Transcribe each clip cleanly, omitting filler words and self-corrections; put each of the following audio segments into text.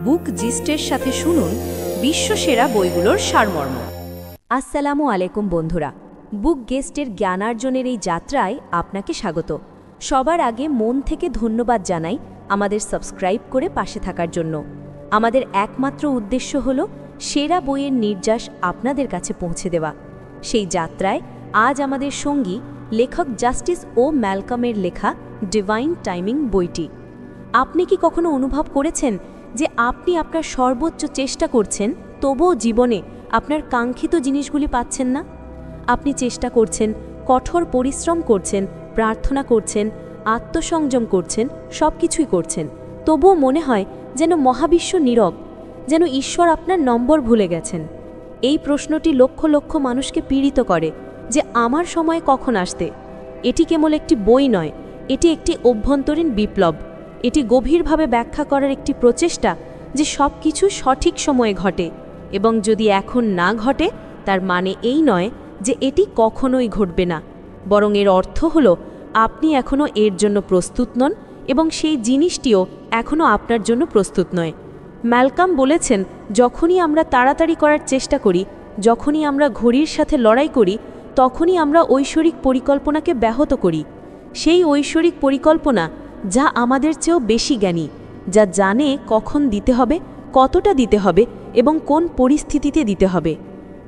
বুক জিস্টের সাথে শুনুন বিশ্বসেরা বইগুলোর সারমর্ম। আসসালামু আলাইকুম বন্ধুরা, বুক গেস্টের জ্ঞানার্জনের এই যাত্রায় আপনাকে স্বাগত। সবার আগে মন থেকে ধন্যবাদ জানাই আমাদের সাবস্ক্রাইব করে পাশে থাকার জন্য। আমাদের একমাত্র উদ্দেশ্য হলো সেরা বইয়ের নির্যাস আপনাদের কাছে পৌঁছে দেওয়া। সেই যাত্রায় আজ আমাদের সঙ্গী লেখক জাস্টিস ও ম্যালকমের লেখা ডিভাইন টাইমিং বইটি। আপনি কি কখনো অনুভব করেছেন যে আপনি আপনার সর্বোচ্চ চেষ্টা করছেন, তবুও জীবনে আপনার কাঙ্ক্ষিত জিনিসগুলি পাচ্ছেন না? আপনি চেষ্টা করছেন, কঠোর পরিশ্রম করছেন, প্রার্থনা করছেন, আত্মসংযম করছেন, সব কিছুই করছেন, তবুও মনে হয় যেন মহাবিশ্ব নীরব, যেন ঈশ্বর আপনার নম্বর ভুলে গেছেন। এই প্রশ্নটি লক্ষ লক্ষ মানুষকে পীড়িত করে যে আমার সময় কখন আসতে। এটি কেবল একটি বই নয়, এটি একটি অভ্যন্তরীণ বিপ্লব। এটি গভীরভাবে ব্যাখ্যা করার একটি প্রচেষ্টা যে সব কিছু সঠিক সময়ে ঘটে, এবং যদি এখন না ঘটে তার মানে এই নয় যে এটি কখনোই ঘটবে না, বরং এর অর্থ হল আপনি এখনও এর জন্য প্রস্তুত নন এবং সেই জিনিসটিও এখনও আপনার জন্য প্রস্তুত নয়। ম্যালকম বলেছেন, যখনই আমরা তাড়াতাড়ি করার চেষ্টা করি, যখনই আমরা ঘড়ির সাথে লড়াই করি, তখনই আমরা ঐশ্বরিক পরিকল্পনাকে ব্যাহত করি। সেই ঐশ্বরিক পরিকল্পনা যা আমাদের চেয়েও বেশি জ্ঞানী, যা জানে কখন দিতে হবে, কতটা দিতে হবে এবং কোন পরিস্থিতিতে দিতে হবে।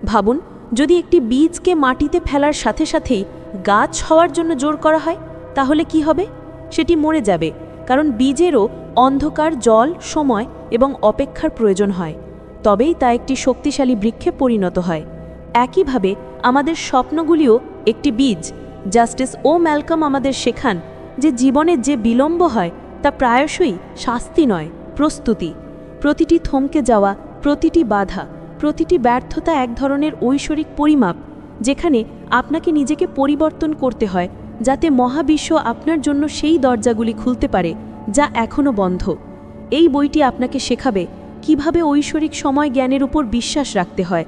ভাবুন, যদি একটি বীজকে মাটিতে ফেলার সাথে সাথেই গাছ হওয়ার জন্য জোর করা হয়, তাহলে কি হবে? সেটি মরে যাবে, কারণ বীজেরও অন্ধকার, জল, সময় এবং অপেক্ষার প্রয়োজন হয়, তবেই তা একটি শক্তিশালী বৃক্ষে পরিণত হয়। একইভাবে আমাদের স্বপ্নগুলিও একটি বীজ। জাস্টিস ও ম্যালকম আমাদের শেখান যে জীবনে যে বিলম্ব হয় তা প্রায়শই শাস্তি নয়, প্রস্তুতি। প্রতিটি থমকে যাওয়া, প্রতিটি বাধা, প্রতিটি ব্যর্থতা এক ধরনের ঐশ্বরিক পরিমাপ, যেখানে আপনাকে নিজেকে পরিবর্তন করতে হয় যাতে মহাবিশ্ব আপনার জন্য সেই দরজাগুলি খুলতে পারে যা এখনও বন্ধ। এই বইটি আপনাকে শেখাবে কিভাবে ঐশ্বরিক সময় জ্ঞানের উপর বিশ্বাস রাখতে হয়,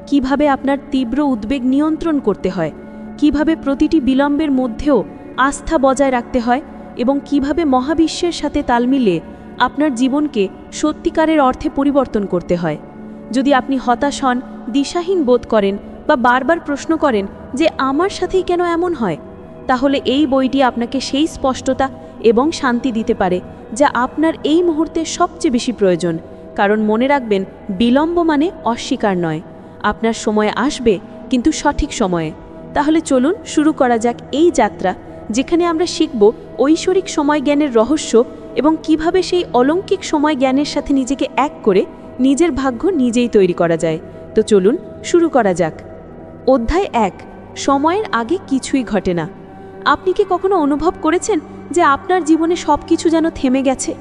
কিভাবে আপনার তীব্র উদ্বেগ নিয়ন্ত্রণ করতে হয়, কিভাবে প্রতিটি বিলম্বের মধ্যেও আস্থা বজায় রাখতে হয় এবং কিভাবে মহাবিশ্বের সাথে তাল মিলিয়ে আপনার জীবনকে সত্যিকারের অর্থে পরিবর্তন করতে হয়। যদি আপনি হতাশ হন, দিশাহীন বোধ করেন বা বারবার প্রশ্ন করেন যে আমার সাথেই কেন এমন হয়, তাহলে এই বইটি আপনাকে সেই স্পষ্টতা এবং শান্তি দিতে পারে যা আপনার এই মুহূর্তে সবচেয়ে বেশি প্রয়োজন। কারণ মনে রাখবেন, বিলম্ব মানে অস্বীকার নয়। আপনার সময় আসবে, কিন্তু সঠিক সময়ে। তাহলে চলুন শুরু করা যাক এই যাত্রা, যেখানে আমরা শিখব ঐশ্বরিক সময় জ্ঞানের রহস্য এবং কিভাবে সেই অলৌকিক সময় জ্ঞানের সাথে নিজেকে এক করে নিজের ভাগ্য নিজেই তৈরি করা যায়। তো চলুন শুরু করা যাক। অধ্যায় 1, সময়ের আগে কিছুই ঘটে না। আপনি কি কখনো অনুভব করেছেন যে আপনার জীবনে সব কিছু যেন থেমে গেছে?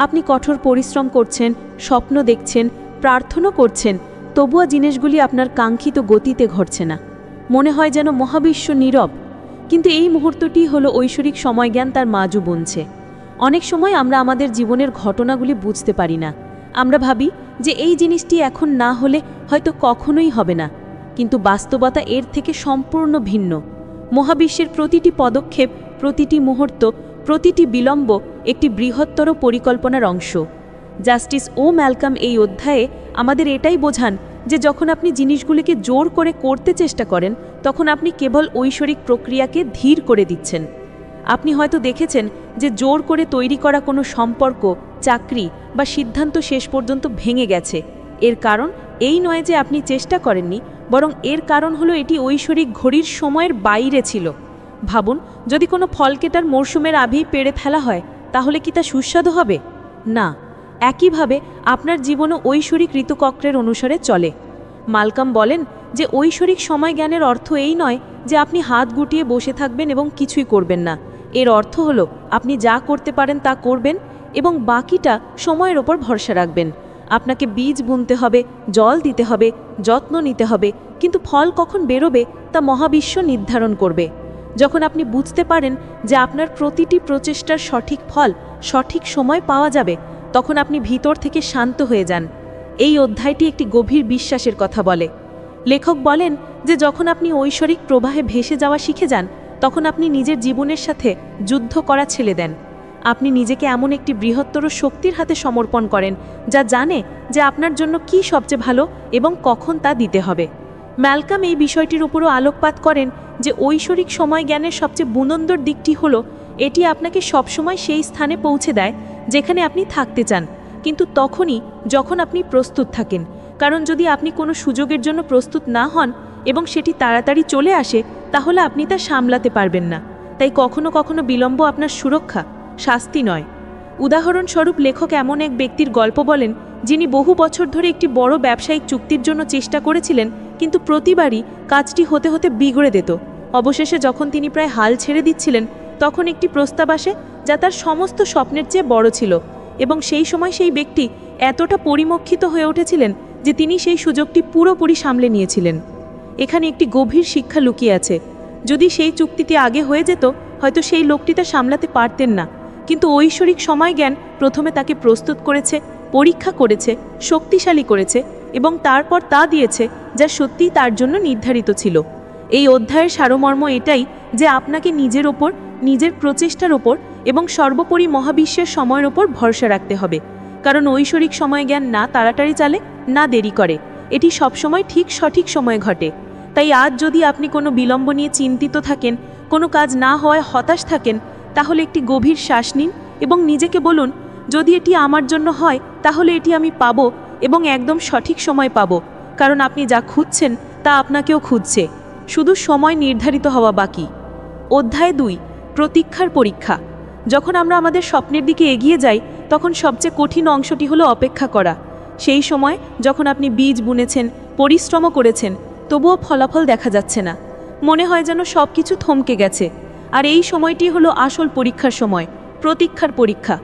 আপনি কঠোর পরিশ্রম করছেন, স্বপ্ন দেখছেন, প্রার্থনা করছেন, তবুও জিনিসগুলি আপনার কাঙ্ক্ষিত গতিতে ঘটছে না। মনে হয় যেন মহাবিশ্ব নীরব। কিন্তু এই মুহূর্তটি হলো ঐশ্বরিক সময়জ্ঞান তার মাজু বুনছে। অনেক সময় আমরা আমাদের জীবনের ঘটনাগুলি বুঝতে পারি না। আমরা ভাবি যে এই জিনিসটি এখন না হলে হয়তো কখনোই হবে না, কিন্তু বাস্তবতা এর থেকে সম্পূর্ণ ভিন্ন। মহাবিশ্বের প্রতিটি পদক্ষেপ, প্রতিটি মুহূর্ত, প্রতিটি বিলম্ব একটি বৃহত্তর পরিকল্পনার অংশ। জাস্টিস ও ম্যালকম এই অধ্যায়ে আমাদের এটাই বোঝান যে যখন আপনি জিনিসগুলিকে জোর করে করতে চেষ্টা করেন, তখন আপনি কেবল ঐশ্বরিক প্রক্রিয়াকে ধীর করে দিচ্ছেন। আপনি হয়তো দেখেছেন যে জোর করে তৈরি করা কোনো সম্পর্ক, চাকরি বা সিদ্ধান্ত শেষ পর্যন্ত ভেঙে গেছে। এর কারণ এই নয় যে আপনি চেষ্টা করেননি, বরং এর কারণ হলো এটি ঐশ্বরিক ঘড়ির সময়ের বাইরে ছিল। ভাবুন, যদি কোনো ফলকে তার মরশুমের আগেই পেড়ে ফেলা হয়, তাহলে কি তা সুস্বাদু হবে? না। একইভাবে আপনার জীবনও ঐশ্বরিক ঋতুচক্রের অনুসারে চলে। ম্যালকম বলেন যে ঐশ্বরিক সময় জ্ঞানের অর্থ এই নয় যে আপনি হাত গুটিয়ে বসে থাকবেন এবং কিছুই করবেন না। এর অর্থ হলো আপনি যা করতে পারেন তা করবেন এবং বাকিটা সময়ের ওপর ভরসা রাখবেন। আপনাকে বীজ বুনতে হবে, জল দিতে হবে, যত্ন নিতে হবে, কিন্তু ফল কখন বেরোবে তা মহাবিশ্ব নির্ধারণ করবে। যখন আপনি বুঝতে পারেন যে আপনার প্রতিটি প্রচেষ্টার সঠিক ফল সঠিক সময় পাওয়া যাবে, তখন আপনি ভিতর থেকে শান্ত হয়ে যান। এই অধ্যায়টি একটি গভীর বিশ্বাসের কথা বলে। লেখক বলেন যে যখন আপনি ঐশ্বরিক প্রবাহে ভেসে যাওয়া শিখে যান, তখন আপনি নিজের জীবনের সাথে যুদ্ধ করা ছেড়ে দেন। আপনি নিজেকে এমন একটি বৃহত্তর শক্তির হাতে সমর্পণ করেন যা জানে যে আপনার জন্য কি সবচেয়ে ভালো এবং কখন তা দিতে হবে। ম্যালকাম এই বিষয়টির উপরও আলোকপাত করেন যে ঐশ্বরিক সময় জ্ঞানের সবচেয়ে বুনন্দর দিকটি হলো এটি আপনাকে সবসময় সেই স্থানে পৌঁছে দেয় যেখানে আপনি থাকতে চান, কিন্তু তখনই যখন আপনি প্রস্তুত থাকেন। কারণ যদি আপনি কোনো সুযোগের জন্য প্রস্তুত না হন এবং সেটি তাড়াতাড়ি চলে আসে, তাহলে আপনি তা সামলাতে পারবেন না। তাই কখনো কখনো বিলম্ব আপনার সুরক্ষা, শাস্তি নয়। উদাহরণস্বরূপ লেখক এমন এক ব্যক্তির গল্প বলেন যিনি বহু বছর ধরে একটি বড় ব্যবসায়িক চুক্তির জন্য চেষ্টা করেছিলেন, কিন্তু প্রতিবারই কাজটি হতে হতে বিগড়ে যেত। অবশেষে যখন তিনি প্রায় হাল ছেড়ে দিচ্ছিলেন, তখন একটি প্রস্তাব আসে যা তার সমস্ত স্বপ্নের চেয়ে বড় ছিল, এবং সেই সময় সেই ব্যক্তি এতটা পরিমক্ষিত হয়ে উঠেছিলেন যে তিনি সেই সুযোগটি পুরোপুরি সামলে নিয়েছিলেন। এখানে একটি গভীর শিক্ষা লুকিয়ে আছে। যদি সেই চুক্তিটি আগে হয়ে যেত, হয়তো সেই লোকটি তা সামলাতে পারতেন না, কিন্তু ঐশ্বরিক সময় জ্ঞান প্রথমে তাকে প্রস্তুত করেছে, পরীক্ষা করেছে, শক্তিশালী করেছে এবং তারপর তা দিয়েছে যা সত্যিই তার জন্য নির্ধারিত ছিল। এই অধ্যায়ের সারমর্ম এটাই যে আপনাকে নিজের ওপর, নিজের প্রচেষ্টার ওপর এবং সর্বোপরি মহাবিশ্বের সময়ের ওপর ভরসা রাখতে হবে। কারণ ঐশ্বরিক সময় জ্ঞান না তাড়াতাড়ি চালে, না দেরি করে, এটি সবসময় ঠিক সঠিক সময়ে ঘটে। তাই আজ যদি আপনি কোনো বিলম্ব নিয়ে চিন্তিত থাকেন, কোনো কাজ না হওয়ায় হতাশ থাকেন, তাহলে একটি গভীর শ্বাস নিন এবং নিজেকে বলুন, যদি এটি আমার জন্য হয় তাহলে এটি আমি পাবো এবং একদম সঠিক সময় পাবো। কারণ আপনি যা খুঁজছেন তা আপনাকেও খুঁজছে, শুধু সময় নির্ধারিত হওয়া বাকি। অধ্যায় 2, প্রতীক্ষার পরীক্ষা। যখন আমরা আমাদের স্বপ্নের দিকে এগিয়ে যাই, তখন সবচেয়ে কঠিন অংশটি হলো অপেক্ষা করা। সেই সময় যখন আপনি বীজ বুনেছেন, পরিশ্রম করেছেন, তবুও ফলাফল দেখা যাচ্ছে না, মনে হয় যেন সব কিছু থমকে গেছে। আর এই সময়টি হলো আসল পরীক্ষার সময়, প্রতীক্ষার পরীক্ষা।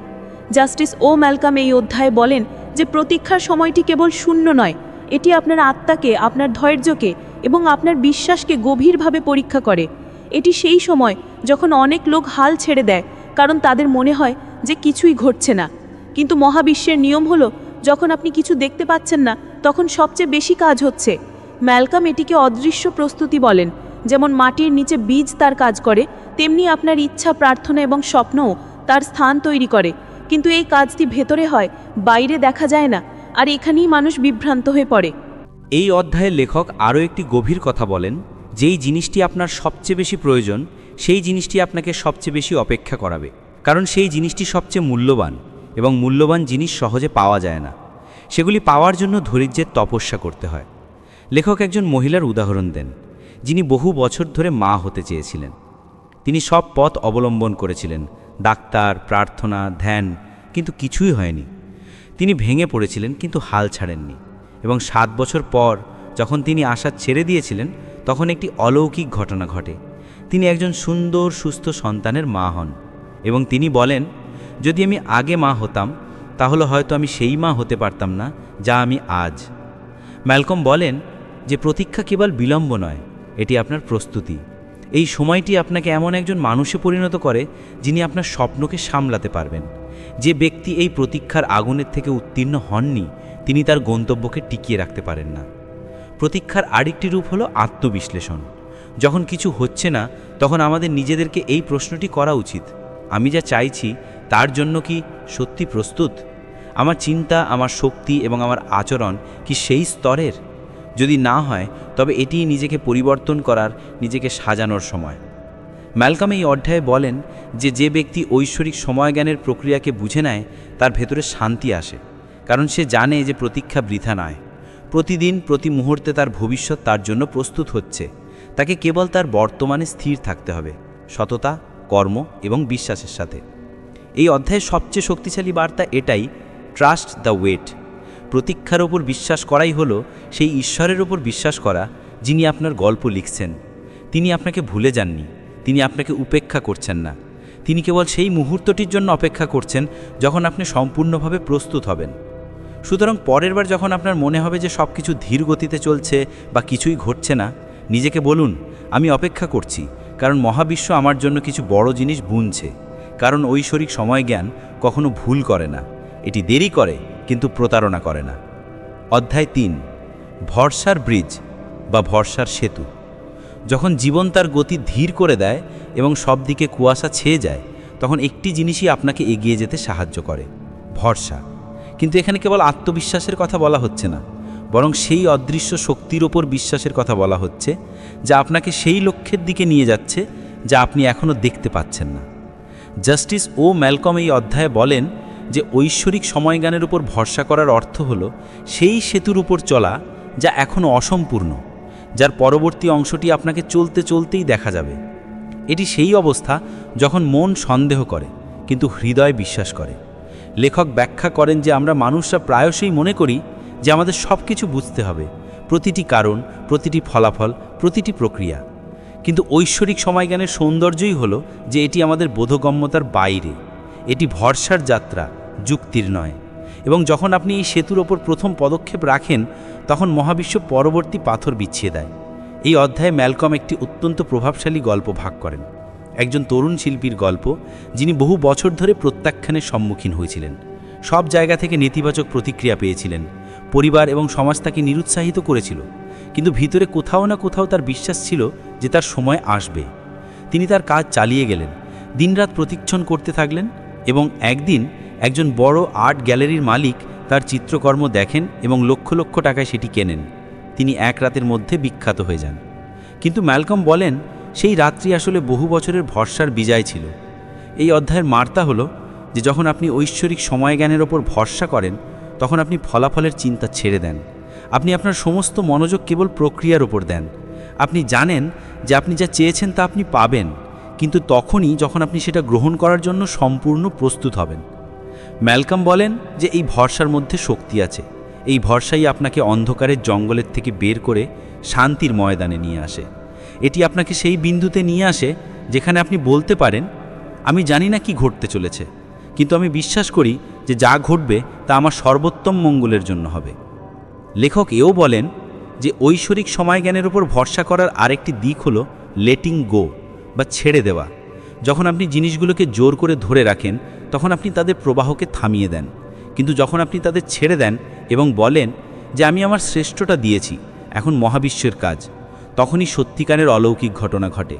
জাস্টিস ও ম্যালকাম এই অধ্যায়ে বলেন যে প্রতীক্ষার সময়টি কেবল শূন্য নয়, এটি আপনার আত্মাকে, আপনার ধৈর্যকে এবং আপনার বিশ্বাসকে গভীরভাবে পরীক্ষা করে। এটি সেই সময় যখন অনেক লোক হাল ছেড়ে দেয় কারণ তাদের মনে হয় যে কিছুই ঘটছে না, কিন্তু মহাবিশ্বের নিয়ম হলো যখন আপনি কিছু দেখতে পাচ্ছেন না, তখন সবচেয়ে বেশি কাজ হচ্ছে। ম্যালকাম এটিকে অদৃশ্য প্রস্তুতি বলেন। যেমন মাটির নিচে বীজ তার কাজ করে, তেমনি আপনার ইচ্ছা, প্রার্থনা এবং স্বপ্নও তার স্থান তৈরি করে। কিন্তু এই কাজটি ভেতরে হয়, বাইরে দেখা যায় না, আর এখানেই মানুষ বিভ্রান্ত হয়ে পড়ে। এই অধ্যায়ে লেখক আরও একটি গভীর কথা বলেন, যেই জিনিসটি আপনার সবচেয়ে বেশি প্রয়োজন, সেই জিনিসটি আপনাকে সবচেয়ে বেশি অপেক্ষা করাবে। কারণ সেই জিনিসটি সবচেয়ে মূল্যবান, এবং মূল্যবান জিনিস সহজে পাওয়া যায় না। সেগুলি পাওয়ার জন্য ধৈর্যের তপস্যা করতে হয়। লেখক একজন মহিলার উদাহরণ দেন, যিনি বহু বছর ধরে মা হতে চেয়েছিলেন। তিনি সব পথ অবলম্বন করেছিলেন, ডাক্তার, প্রার্থনা, ধ্যান, কিন্তু কিছুই হয়নি। তিনি ভেঙে পড়েছিলেন, কিন্তু হাল ছাড়েননি। এবং 7 বছর পর যখন তিনি আশা ছেড়ে দিয়েছিলেন, তখন একটি অলৌকিক ঘটনা ঘটে। তিনি একজন সুন্দর, সুস্থ সন্তানের মা হন। এবং তিনি বলেন, যদি আমি আগে মা হতাম, তাহলে হয়তো আমি সেই মা হতে পারতাম না যা আমি আজ। ম্যালকম বলেন যে প্রতীক্ষা কেবল বিলম্ব নয়, এটি আপনার প্রস্তুতি। এই সময়টি আপনাকে এমন একজন মানুষে পরিণত করে যিনি আপনার স্বপ্নকে সামলাতে পারবেন। যে ব্যক্তি এই প্রতীক্ষার আগুনের থেকে উত্তীর্ণ হননি, তিনি তার গন্তব্যকে টিকিয়ে রাখতে পারেন না। প্রতীক্ষার আরেকটি রূপ হলো আত্মবিশ্লেষণ। যখন কিছু হচ্ছে না, তখন আমাদের নিজেদেরকে এই প্রশ্নটি করা উচিত, আমি যা চাইছি তার জন্য কি সত্যি প্রস্তুত? আমার চিন্তা, আমার শক্তি এবং আমার আচরণ কি সেই স্তরের? যদি না হয়, তবে এটি নিজেকে পরিবর্তন করার, নিজেকে সাজানোর সময়। ম্যালকম এই অধ্যায়ে বলেন যে ব্যক্তি ঐশ্বরিক সময়জ্ঞানের প্রক্রিয়াকে বুঝে নেয়, তার ভেতরে শান্তি আসে। কারণ সে জানে যে প্রতীক্ষা বৃথা নয়। প্রতিদিন, প্রতি মুহূর্তে তার ভবিষ্যৎ তার জন্য প্রস্তুত হচ্ছে। তাকে কেবল তার বর্তমানে স্থির থাকতে হবে, সততা, কর্ম এবং বিশ্বাসের সাথে। এই অধ্যায়ের সবচেয়ে শক্তিশালী বার্তা এটাই, ট্রাস্ট দ্য ওয়েট। প্রতীক্ষার ওপর বিশ্বাস করাই হলো সেই ঈশ্বরের ওপর বিশ্বাস করা যিনি আপনার গল্প লিখছেন। তিনি আপনাকে ভুলে যাননি, তিনি আপনাকে উপেক্ষা করছেন না। তিনি কেবল সেই মুহূর্তটির জন্য অপেক্ষা করছেন যখন আপনি সম্পূর্ণভাবে প্রস্তুত হবেন। সুতরাং পরের বার যখন আপনার মনে হবে যে সব কিছু ধীর গতিতে চলছে বা কিছুই ঘটছে না, নিজেকে বলুন, আমি অপেক্ষা করছি, কারণ মহাবিশ্ব আমার জন্য কিছু বড় জিনিস বুনছে। কারণ ঐশ্বরিক সময়জ্ঞান কখনো ভুল করে না, এটি দেরি করে কিন্তু প্রতারণা করে না। অধ্যায় 3, ভরসার ব্রিজ বা ভরসার সেতু। যখন জীবন তার গতি ধীর করে দেয় এবং সব দিকে কুয়াশা ছেয়ে যায়, তখন একটি জিনিসই আপনাকে এগিয়ে যেতে সাহায্য করে, ভরসা। কিন্তু এখানে কেবল আত্মবিশ্বাসের কথা বলা হচ্ছে না, বরং সেই অদৃশ্য শক্তির ওপর বিশ্বাসের কথা বলা হচ্ছে, যা আপনাকে সেই লক্ষ্যের দিকে নিয়ে যাচ্ছে যা আপনি এখনও দেখতে পাচ্ছেন না। জাস্টিস ও ম্যালকম এই অধ্যায়ে বলেন যে ঐশ্বরিক সময়জ্ঞানের উপর ভরসা করার অর্থ হল সেই সেতুর উপর চলা যা এখনও অসম্পূর্ণ, যার পরবর্তী অংশটি আপনাকে চলতে চলতেই দেখা যাবে। এটি সেই অবস্থা যখন মন সন্দেহ করে কিন্তু হৃদয় বিশ্বাস করে। লেখক ব্যাখ্যা করেন যে আমরা মানুষরা প্রায়শই মনে করি যে আমাদের সব কিছু বুঝতে হবে, প্রতিটি কারণ, প্রতিটি ফলাফল, প্রতিটি প্রক্রিয়া। কিন্তু ঐশ্বরিক সময়জ্ঞানের সৌন্দর্যই হলো যে এটি আমাদের বোধগম্যতার বাইরে, এটি ভরসার যাত্রা, যুক্তির নয়। এবং যখন আপনি এই সেতুর ওপর প্রথম পদক্ষেপ রাখেন, তখন মহাবিশ্ব পরবর্তী পাথর বিছিয়ে দেয়। এই অধ্যায়ে ম্যালকম একটি অত্যন্ত প্রভাবশালী গল্প ভাগ করেন, একজন তরুণ শিল্পীর গল্প যিনি বহু বছর ধরে প্রত্যাখ্যানের সম্মুখীন হয়েছিলেন। সব জায়গা থেকে নেতিবাচক প্রতিক্রিয়া পেয়েছিলেন, পরিবার এবং সমাজ তাকে নিরুৎসাহিত করেছিল, কিন্তু ভিতরে কোথাও না কোথাও তার বিশ্বাস ছিল যে তার সময় আসবে। তিনি তার কাজ চালিয়ে গেলেন, দিনরাত প্রতীক্ষণ করতে থাকলেন, এবং একদিন একজন বড় আর্ট গ্যালারির মালিক তার চিত্রকর্ম দেখেন এবং লক্ষ লক্ষ টাকায় সেটি কেনেন। তিনি এক রাতের মধ্যে বিখ্যাত হয়ে যান। কিন্তু ম্যালকম বলেন সেই রাত্রি আসলে বহু বছরের ভরসার বিজয় ছিল। এই অধ্যায়ের বার্তা হলো যে যখন আপনি ঐশ্বরিক সময়জ্ঞানের ওপর ভরসা করেন, তখন আপনি ফলাফলের চিন্তা ছেড়ে দেন। আপনি আপনার সমস্ত মনোযোগ কেবল প্রক্রিয়ার ওপর দেন। আপনি জানেন যে আপনি যা চেয়েছেন তা আপনি পাবেন, কিন্তু তখনই যখন আপনি সেটা গ্রহণ করার জন্য সম্পূর্ণ প্রস্তুত হবেন। ম্যালকম বলেন যে এই ভরসার মধ্যে শক্তি আছে। এই ভরসাই আপনাকে অন্ধকারের জঙ্গলের থেকে বের করে শান্তির ময়দানে নিয়ে আসে। এটি আপনাকে সেই বিন্দুতে নিয়ে আসে যেখানে আপনি বলতে পারেন, আমি জানি না কি ঘটতে চলেছে, কিন্তু আমি বিশ্বাস করি যে যা ঘটবে তা আমার সর্বোত্তম মঙ্গলের জন্য হবে। লেখক এও বলেন যে ঐশ্বরিক সময়জ্ঞানের উপর ভরসা করার আরেকটি দিক হলো লেটিং গো বা ছেড়ে দেওয়া। যখন আপনি জিনিসগুলোকে জোর করে ধরে রাখেন, তখন আপনি তাদের প্রবাহকে থামিয়ে দেন। কিন্তু যখন আপনি তাদের ছেড়ে দেন এবং বলেন যে আমি আমার শ্রেষ্ঠটা দিয়েছি, এখন মহাবিশ্বের কাজ, তখনই সত্যিকারের অলৌকিক ঘটনা ঘটে।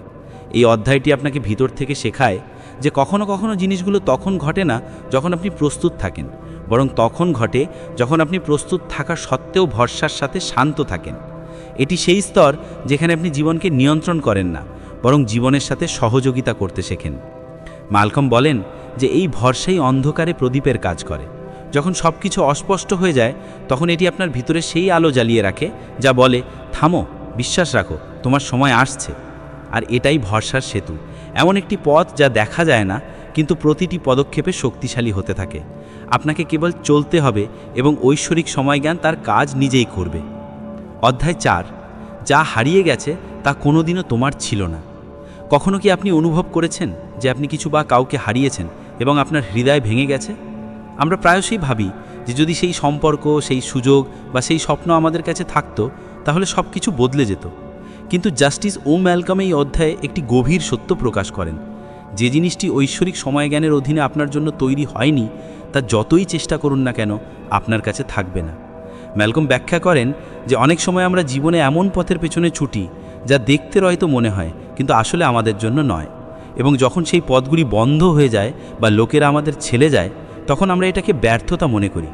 এই অধ্যায়টি আপনাকে ভিতর থেকে শেখায় যে কখনো কখনো জিনিসগুলো তখন ঘটে না যখন আপনি প্রস্তুত থাকেন, বরং তখন ঘটে যখন আপনি প্রস্তুত থাকা সত্ত্বেও ভরসার সাথে শান্ত থাকেন। এটি সেই স্তর যেখানে আপনি জীবনকে নিয়ন্ত্রণ করেন না, বরং জীবনের সাথে সহযোগিতা করতে শেখেন। ম্যালকম বলেন যে এই ভরসাই অন্ধকারে প্রদীপের কাজ করে। যখন সব কিছু অস্পষ্ট হয়ে যায়, তখন এটি আপনার ভিতরে সেই আলো জ্বালিয়ে রাখে যা বলে, থামো, বিশ্বাস রাখো, তোমার সময় আসছে। আর এটাই ভরসার সেতু, এমন একটি পথ যা দেখা যায় না, কিন্তু প্রতিটি পদক্ষেপে শক্তিশালী হতে থাকে। আপনাকে কেবল চলতে হবে এবং ঐশ্বরিক সময়জ্ঞান তার কাজ নিজেই করবে। অধ্যায় 4, যা হারিয়ে গেছে তা কোনোদিনও তোমার ছিল না। কখনো কি আপনি অনুভব করেছেন যে আপনি কিছু বা কাউকে হারিয়েছেন এবং আপনার হৃদয় ভেঙে গেছে? আমরা প্রায়শই ভাবি যে যদি সেই সম্পর্ক, সেই সুযোগ বা সেই স্বপ্ন আমাদের কাছে থাকতো, তাহলে সব কিছু বদলে যেত। কিন্তু জাস্টিস ও ম্যালকম এই অধ্যায়ে একটি গভীর সত্য প্রকাশ করেন, যে জিনিসটি ঐশ্বরিক সময়জ্ঞানের অধীনে আপনার জন্য তৈরি হয়নি, তা যতই চেষ্টা করুন না কেন আপনার কাছে থাকবে না। ম্যালকম ব্যাখ্যা করেন যে অনেক সময় আমরা জীবনে এমন পথের পেছনে ছুটি যা দেখতে হয়তো মনে হয়, কিন্তু আসলে আমাদের জন্য নয়। এবং যখন সেই পথগুলি বন্ধ হয়ে যায় বা লোকেরা আমাদের ছেড়ে যায়, তখন আমরা এটাকে ব্যর্থতা মনে করি।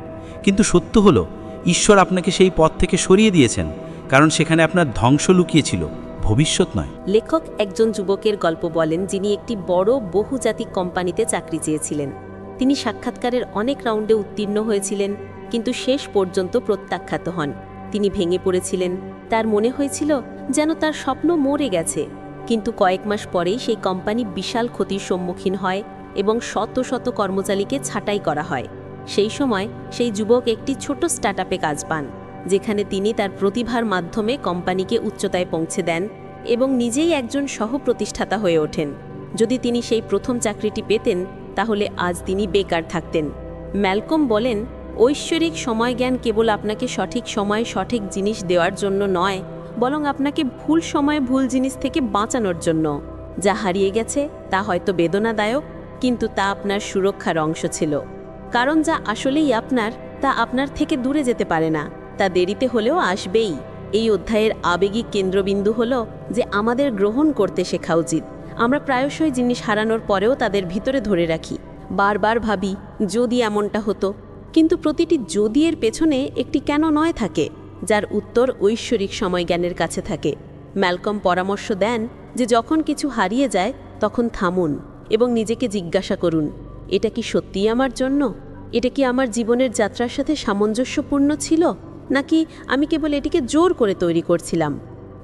কিন্তু সত্য হলো, ঈশ্বর আপনাকে সেই পথ থেকে সরিয়ে দিয়েছেন, কারণ সেখানে আপনার ধ্বংস লুকিয়েছিল, ভবিষ্যৎ নয়। লেখক একজন যুবকের গল্প বলেন যিনি একটি বড় বহুজাতিক কোম্পানিতে চাকরি চেয়েছিলেন। তিনি সাক্ষাৎকারের অনেক রাউন্ডে উত্তীর্ণ হয়েছিলেন, কিন্তু শেষ পর্যন্ত প্রত্যাখ্যাত হন। তিনি ভেঙে পড়েছিলেন, তার মনে হয়েছিল যেন তার স্বপ্ন মরে গেছে। কিন্তু কয়েক মাস পরেই সেই কোম্পানি বিশাল ক্ষতির সম্মুখীন হয় এবং শত শত কর্মচারীকে ছাঁটাই করা হয়। সেই সময় সেই যুবক একটি ছোট স্টার্টআপে কাজ পান, যেখানে তিনি তার প্রতিভার মাধ্যমে কোম্পানিকে উচ্চতায় পৌঁছে দেন এবং নিজেই একজন সহ-প্রতিষ্ঠাতা হয়ে ওঠেন। যদি তিনি সেই প্রথম চাকরিটি পেতেন, তাহলে আজ তিনি বেকার থাকতেন। ম্যালকম বলেন, ঐশ্বরিক সময়জ্ঞান কেবল আপনাকে সঠিক সময়ে সঠিক জিনিস দেওয়ার জন্য নয়, বরং আপনাকে ভুল সময়ে ভুল জিনিস থেকে বাঁচানোর জন্য। যা হারিয়ে গেছে তা হয়তো বেদনাদায়ক, কিন্তু তা আপনার সুরক্ষার অংশ ছিল। কারণ যা আসলেই আপনার, তা আপনার থেকে দূরে যেতে পারে না, তা দেরিতে হলেও আসবেই। এই অধ্যায়ের আবেগিক কেন্দ্রবিন্দু হলো যে আমাদের গ্রহণ করতে শেখা উচিত। আমরা প্রায়শই জিনিস হারানোর পরেও তাদের ভিতরে ধরে রাখি, বারবার ভাবি যদি এমনটা হতো। কিন্তু প্রতিটি যদি এর পেছনে একটি কেন নয় থাকে, যার উত্তর ঐশ্বরিক সময়জ্ঞানের কাছে থাকে। ম্যালকম পরামর্শ দেন যে যখন কিছু হারিয়ে যায় তখন থামুন এবং নিজেকে জিজ্ঞাসা করুন, এটা কি সত্যিই আমার জন্য? এটা কি আমার জীবনের যাত্রার সাথে সামঞ্জস্যপূর্ণ ছিল, নাকি আমি কেবল এটিকে জোর করে তৈরি করছিলাম?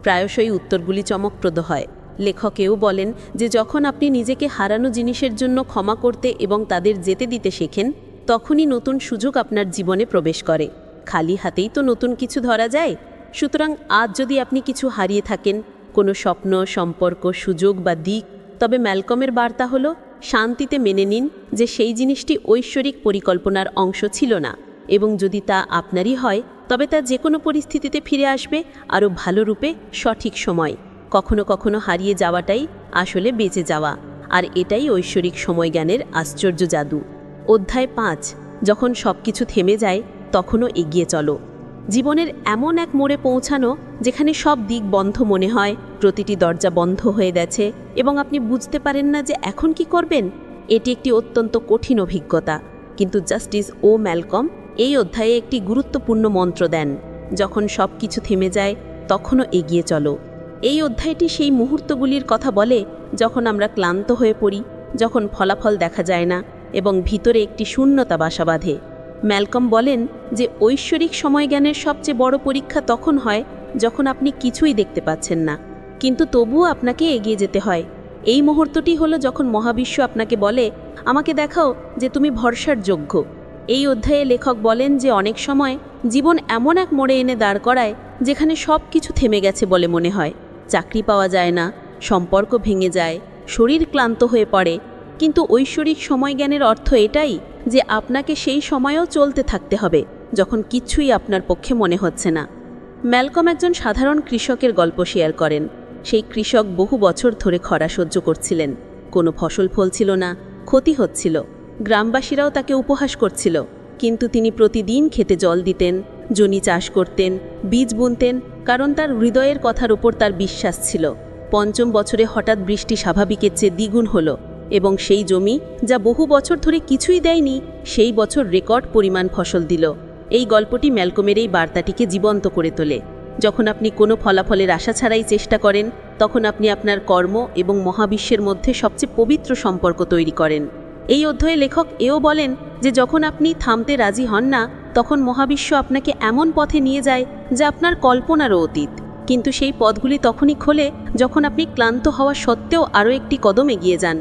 প্রায়শই উত্তরগুলি চমকপ্রদ হয়। লেখকেও বলেন যে যখন আপনি নিজেকে হারানো জিনিসের জন্য ক্ষমা করতে এবং তাদের যেতে দিতে শেখেন, তখনই নতুন সুযোগ আপনার জীবনে প্রবেশ করে। খালি হাতেই তো নতুন কিছু ধরা যায়। সুতরাং আজ যদি আপনি কিছু হারিয়ে থাকেন, কোনো স্বপ্ন, সম্পর্ক, সুযোগ বা দিক, তবে ম্যালকমের বার্তা হলো শান্তিতে মেনে নিন যে সেই জিনিসটি ঐশ্বরিক পরিকল্পনার অংশ ছিল না, এবং যদি তা আপনারই হয় তবে তা যে কোনো পরিস্থিতিতে ফিরে আসবে আরও ভালো রূপে, সঠিক সময়। কখনো কখনো হারিয়ে যাওয়াটাই আসলে বেঁচে যাওয়া, আর এটাই ঐশ্বরিক সময়জ্ঞানের আশ্চর্য জাদু। অধ্যায় 5, যখন সব কিছু থেমে যায় তখনও এগিয়ে চলো। জীবনের এমন এক মোড়ে পৌঁছানো যেখানে সব দিক বন্ধ মনে হয়, প্রতিটি দরজা বন্ধ হয়ে গেছে এবং আপনি বুঝতে পারেন না যে এখন কি করবেন। এটি একটি অত্যন্ত কঠিন অভিজ্ঞতা, কিন্তু জাস্টিস ও ম্যালকম এই অধ্যায়ে একটি গুরুত্বপূর্ণ মন্ত্র দেন, যখন সব কিছু থেমে যায় তখনও এগিয়ে চলো। এই অধ্যায়টি সেই মুহূর্তগুলির কথা বলে যখন আমরা ক্লান্ত হয়ে পড়ি, যখন ফলাফল দেখা যায় না এবং ভিতরে একটি শূন্যতা বাসা বাঁধে। ম্যালকম বলেন যে ঐশ্বরিক সময়জ্ঞানের সবচেয়ে বড় পরীক্ষা তখন হয় যখন আপনি কিছুই দেখতে পাচ্ছেন না, কিন্তু তবুও আপনাকে এগিয়ে যেতে হয়। এই মুহূর্তটি হলো যখন মহাবিশ্ব আপনাকে বলে, আমাকে দেখাও যে তুমি ভরসার যোগ্য। এই অধ্যায়ে লেখক বলেন যে অনেক সময় জীবন এমন এক মোড়ে এনে দাঁড় করায় যেখানে সব কিছু থেমে গেছে বলে মনে হয়। চাকরি পাওয়া যায় না, সম্পর্ক ভেঙে যায়, শরীর ক্লান্ত হয়ে পড়ে, কিন্তু ঐশ্বরিক সময়জ্ঞানের অর্থ এটাই যে আপনাকে সেই সময়েও চলতে থাকতে হবে যখন কিছুই আপনার পক্ষে মনে হচ্ছে না। ম্যালকম একজন সাধারণ কৃষকের গল্প শেয়ার করেন। সেই কৃষক বহু বছর ধরে খরা সহ্য করছিলেন। কোনো ফসল ফলছিল না, ক্ষতি হচ্ছিল, গ্রামবাসীরাও তাকে উপহাস করছিল, কিন্তু তিনি প্রতিদিন খেতে জল দিতেন, জমি চাষ করতেন, বীজ বুনতেন, কারণ তার হৃদয়ের কথার উপর তার বিশ্বাস ছিল। পঞ্চম বছরে হঠাৎ বৃষ্টি স্বাভাবিকের চেয়ে দ্বিগুণ হলো এবং সেই জমি যা বহু বছর ধরে কিছুই দেয়নি, সেই বছর রেকর্ড পরিমাণ ফসল দিল। এই গল্পটি ম্যালকমের এই বার্তাটিকে জীবন্ত করে তোলে। যখন আপনি কোনো ফলাফলের আশা ছাড়াই চেষ্টা করেন, তখন আপনি আপনার কর্ম এবং মহাবিশ্বের মধ্যে সবচেয়ে পবিত্র সম্পর্ক তৈরি করেন। এই অধ্যায়ে লেখক এও বলেন যে যখন আপনি থামতে রাজি হন না, তখন মহাবিশ্ব আপনাকে এমন পথে নিয়ে যায় যা আপনার কল্পনারও অতীত, কিন্তু সেই পথগুলি তখনই খোলে যখন আপনি ক্লান্ত হওয়া সত্ত্বেও আরও একটি কদম এগিয়ে যান।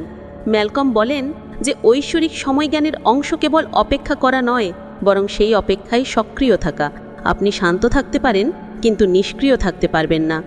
ম্যালকম বলেন যে ঐশ্বরিক সময়জ্ঞানের অংশ কেবল অপেক্ষা করা নয়, বরং সেই অপেক্ষায় সক্রিয় থাকা। আপনি শান্ত থাকতে পারেন, কিন্তু নিষ্ক্রিয় থাকতে পারবেন না।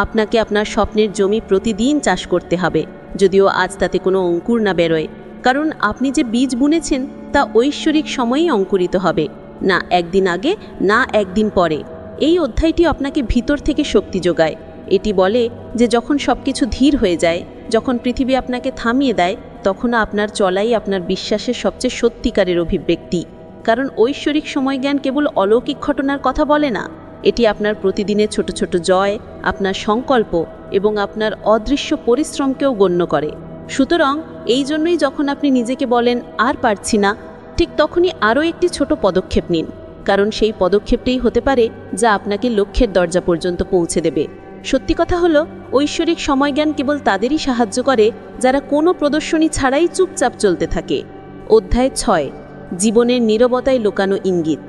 আপনাকে আপনার স্বপ্নের জমি প্রতিদিন চাষ করতে হবে, যদিও আজ তাতে কোনো অঙ্কুর না বেরোয়, কারণ আপনি যে বীজ বুনেছেন তা ঐশ্বরিক সময়েই অঙ্কুরিত হবে, না একদিন আগে, না একদিন পরে। এই অধ্যায়টি আপনাকে ভিতর থেকে শক্তি যোগায়। এটি বলে যে যখন সব কিছু ধীর হয়ে যায়, যখন পৃথিবী আপনাকে থামিয়ে দেয়, তখন আপনার চলাই আপনার বিশ্বাসের সবচেয়ে সত্যিকারের অভিব্যক্তি। কারণ ঐশ্বরিক সময়জ্ঞান কেবল অলৌকিক ঘটনার কথা বলে না, এটি আপনার প্রতিদিনের ছোট ছোট জয়, আপনার সংকল্প এবং আপনার অদৃশ্য পরিশ্রমকেও গণ্য করে। সুতরাং এই জন্যই যখন আপনি নিজেকে বলেন আর পারছি না, ঠিক তখনই আরও একটি ছোট পদক্ষেপ নিন, কারণ সেই পদক্ষেপটাই হতে পারে যা আপনাকে লক্ষ্যের দরজা পর্যন্ত পৌঁছে দেবে। সত্যি কথা হলো, ঐশ্বরিক সময়জ্ঞান কেবল তাদেরই সাহায্য করে যারা কোনো প্রদর্শনী ছাড়াই চুপচাপ চলতে থাকে। অধ্যায় 6, জীবনের নীরবতায় লুকানো ইঙ্গিত।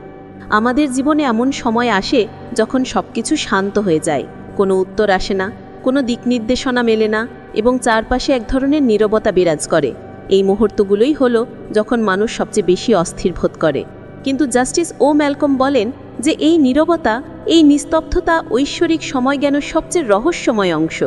আমাদের জীবনে এমন সময় আসে যখন সব কিছু শান্ত হয়ে যায়, কোনো উত্তর আসে না, কোনো দিক নির্দেশনা মেলে না এবং চারপাশে এক ধরনের নীরবতা বিরাজ করে। এই মুহূর্তগুলোই হলো যখন মানুষ সবচেয়ে বেশি অস্থির বোধ করে। কিন্তু জাস্টিস ও ম্যালকম বলেন যে এই নীরবতা, এই নিস্তব্ধতা ঐশ্বরিক সময়জ্ঞানের সবচেয়ে রহস্যময় অংশ।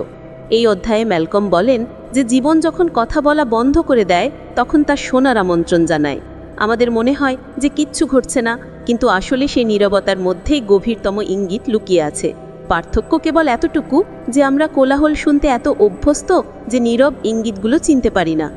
এই অধ্যায়ে ম্যালকম বলেন যে জীবন যখন কথা বলা বন্ধ করে দেয়, তখন তা শোনার আমন্ত্রণ জানায়। আমাদের মনে হয় যে কিচ্ছু ঘটছে না, কিন্তু আসলে সেই নীরবতার মধ্যেই গভীরতম ইঙ্গিত লুকিয়ে আছে। পার্থক্য কেবল এতটুকু যে আমরা কোলাহল শুনতে এত অভ্যস্ত যে নীরব ইঙ্গিতগুলো চিনতে পারি না।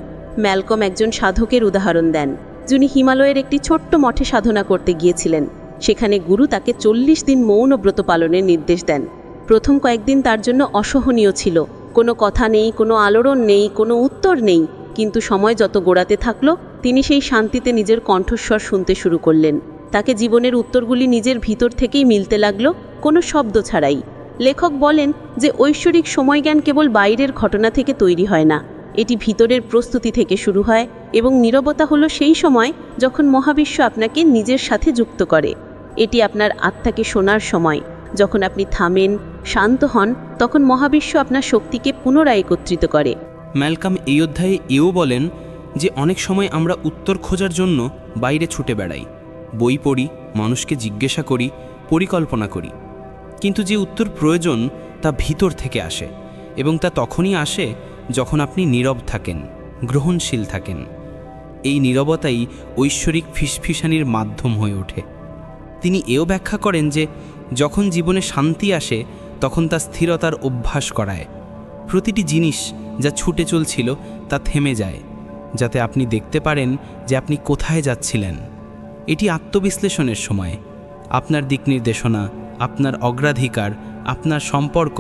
ম্যালকম একজন সাধকের উদাহরণ দেন, যিনি হিমালয়ের একটি ছোট্ট মঠে সাধনা করতে গিয়েছিলেন। সেখানে গুরু তাকে 40 দিন মৌন ব্রত পালনের নির্দেশ দেন। প্রথম কয়েকদিন তার জন্য অসহনীয় ছিল, কোনো কথা নেই, কোনো আলোড়ন নেই, কোনো উত্তর নেই, কিন্তু সময় যত গোড়াতে থাকলো তিনি সেই শান্তিতে নিজের কণ্ঠস্বর শুনতে শুরু করলেন। তাকে জীবনের উত্তরগুলি নিজের ভিতর থেকেই মিলতে লাগলো, কোনো শব্দ ছাড়াই। লেখক বলেন যে ঐশ্বরিক সময়জ্ঞান কেবল বাইরের ঘটনা থেকে তৈরি হয় না, এটি ভিতরের প্রস্তুতি থেকে শুরু হয়, এবং নীরবতা হলো সেই সময় যখন মহাবিশ্ব আপনাকে নিজের সাথে যুক্ত করে। এটি আপনার আত্মাকে শোনার সময়। যখন আপনি থামেন, শান্ত হন, তখন মহাবিশ্ব আপনার শক্তিকে পুনরায় একত্রিত করে। ম্যালকাম এই অধ্যায়ে এও বলেন যে অনেক সময় আমরা উত্তর খোঁজার জন্য বাইরে ছুটে বেড়াই, বই পড়ি, মানুষকে জিজ্ঞাসা করি, পরিকল্পনা করি, কিন্তু যে উত্তর প্রয়োজন তা ভিতর থেকে আসে, এবং তা তখনই আসে যখন আপনি নীরব থাকেন, গ্রহণশীল থাকেন। এই নীরবতাই ঐশ্বরিক ফিসফিসানির মাধ্যম হয়ে ওঠে। তিনি এও ব্যাখ্যা করেন যে যখন জীবনে শান্তি আসে তখন তা স্থিরতার অভ্যাস করায়। প্রতিটি জিনিস যা ছুটে চলছিল তা থেমে যায়, যাতে আপনি দেখতে পারেন যে আপনি কোথায় যাচ্ছিলেন। এটি আত্মবিশ্লেষণের সময়। আপনার দিক নির্দেশনা, আপনার অগ্রাধিকার, আপনার সম্পর্ক,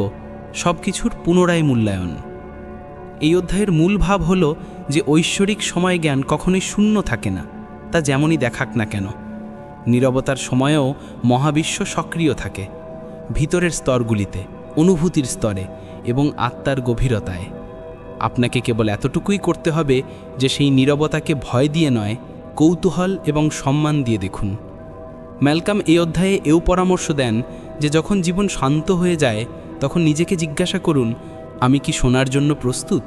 সব কিছুর পুনরায় মূল্যায়ন। এই অধ্যায়ের মূল ভাব হল যে ঐশ্বরিক সময় জ্ঞান কখনোই শূন্য থাকে না, তা যেমনই দেখাক না কেন। নীরবতার সময়েও মহাবিশ্ব সক্রিয় থাকে, ভিতরের স্তরগুলিতে, অনুভূতির স্তরে এবং আত্মার গভীরতায়। আপনাকে কেবল এতটুকুই করতে হবে যে সেই নীরবতাকে ভয় দিয়ে নয়, কৌতূহল এবং সম্মান দিয়ে দেখুন। ম্যালকাম এই অধ্যায়ে এও পরামর্শ দেন যে যখন জীবন শান্ত হয়ে যায় তখন নিজেকে জিজ্ঞাসা করুন, আমি কি শোনার জন্য প্রস্তুত?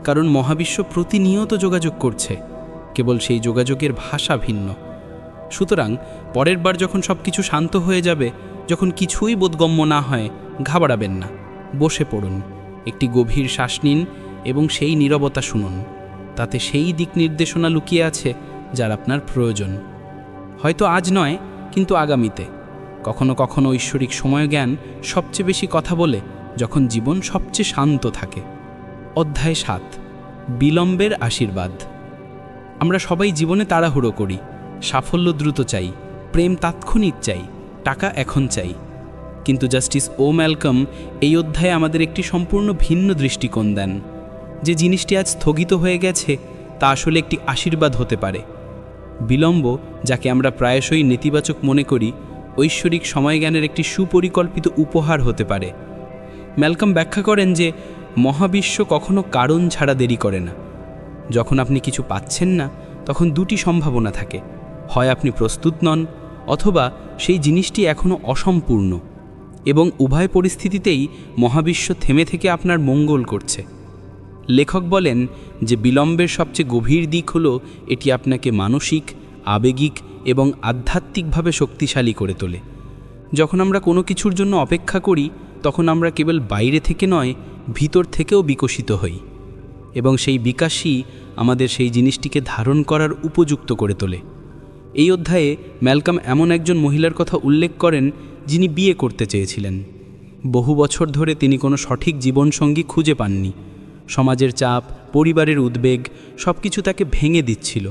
কারণ মহাবিশ্ব প্রতিনিয়ত যোগাযোগ করছে, কেবল সেই যোগাযোগের ভাষা ভিন্ন। সুতরাং পরের বার যখন সব কিছু শান্ত হয়ে যাবে, যখন কিছুই বোধগম্য না হয়, ঘাবড়াবেন না, বসে পড়ুন, একটি গভীর শ্বাস নিন এবং সেই নীরবতা শুনুন। তাতে সেই দিক নির্দেশনা লুকিয়ে আছে যার আপনার প্রয়োজন। হয়তো আজ নয়, কিন্তু আগামীতে। কখনো কখনো ঐশ্বরিক সময়জ্ঞান সবচেয়ে বেশি কথা বলে যখন জীবন সবচেয়ে শান্ত থাকে। অধ্যায় 7, বিলম্বের আশীর্বাদ। আমরা সবাই জীবনে তাড়াহুড়ো করি, সাফল্য দ্রুত চাই, প্রেম তাৎক্ষণিক চাই, টাকা এখন চাই। কিন্তু জাস্টিস ও ম্যালকম এই অধ্যায়ে আমাদের একটি সম্পূর্ণ ভিন্ন দৃষ্টিকোণ দেন। যে জিনিসটি আজ স্থগিত হয়ে গেছে তা আসলে একটি আশীর্বাদ হতে পারে। বিলম্ব, যাকে আমরা প্রায়শই নেতিবাচক মনে করি, ঐশ্বরিক সময়জ্ঞানের একটি সুপরিকল্পিত উপহার হতে পারে। ম্যালকম ব্যাখ্যা করেন যে মহাবিশ্ব কখনো কারণ ছাড়া দেরি করে না। যখন আপনি কিছু পাচ্ছেন না, তখন দুটি সম্ভাবনা থাকে, হয় আপনি প্রস্তুত নন, অথবা সেই জিনিসটি এখনও অসম্পূর্ণ, এবং উভয় পরিস্থিতিতেই মহাবিশ্ব থেমে থেকে আপনার মঙ্গল করছে। লেখক বলেন যে বিলম্বের সবচেয়ে গভীর দিক হলো এটি আপনাকে মানসিক, আবেগিক এবং আধ্যাত্মিকভাবে শক্তিশালী করে তোলে। যখন আমরা কোনো কিছুর জন্য অপেক্ষা করি, তখন আমরা কেবল বাইরে থেকে নয়, ভিতর থেকেও বিকশিত হই, এবং সেই বিকাশই আমাদের সেই জিনিসটিকে ধারণ করার উপযুক্ত করে তোলে। এই অধ্যায়ে ম্যালকম এমন একজন মহিলার কথা উল্লেখ করেন যিনি বিয়ে করতে চেয়েছিলেন। বহু বছর ধরে তিনি কোনো সঠিক জীবনসঙ্গী খুঁজে পাননি। সমাজের চাপ, পরিবারের উদ্বেগ সব কিছু তাকে ভেঙে দিচ্ছিল।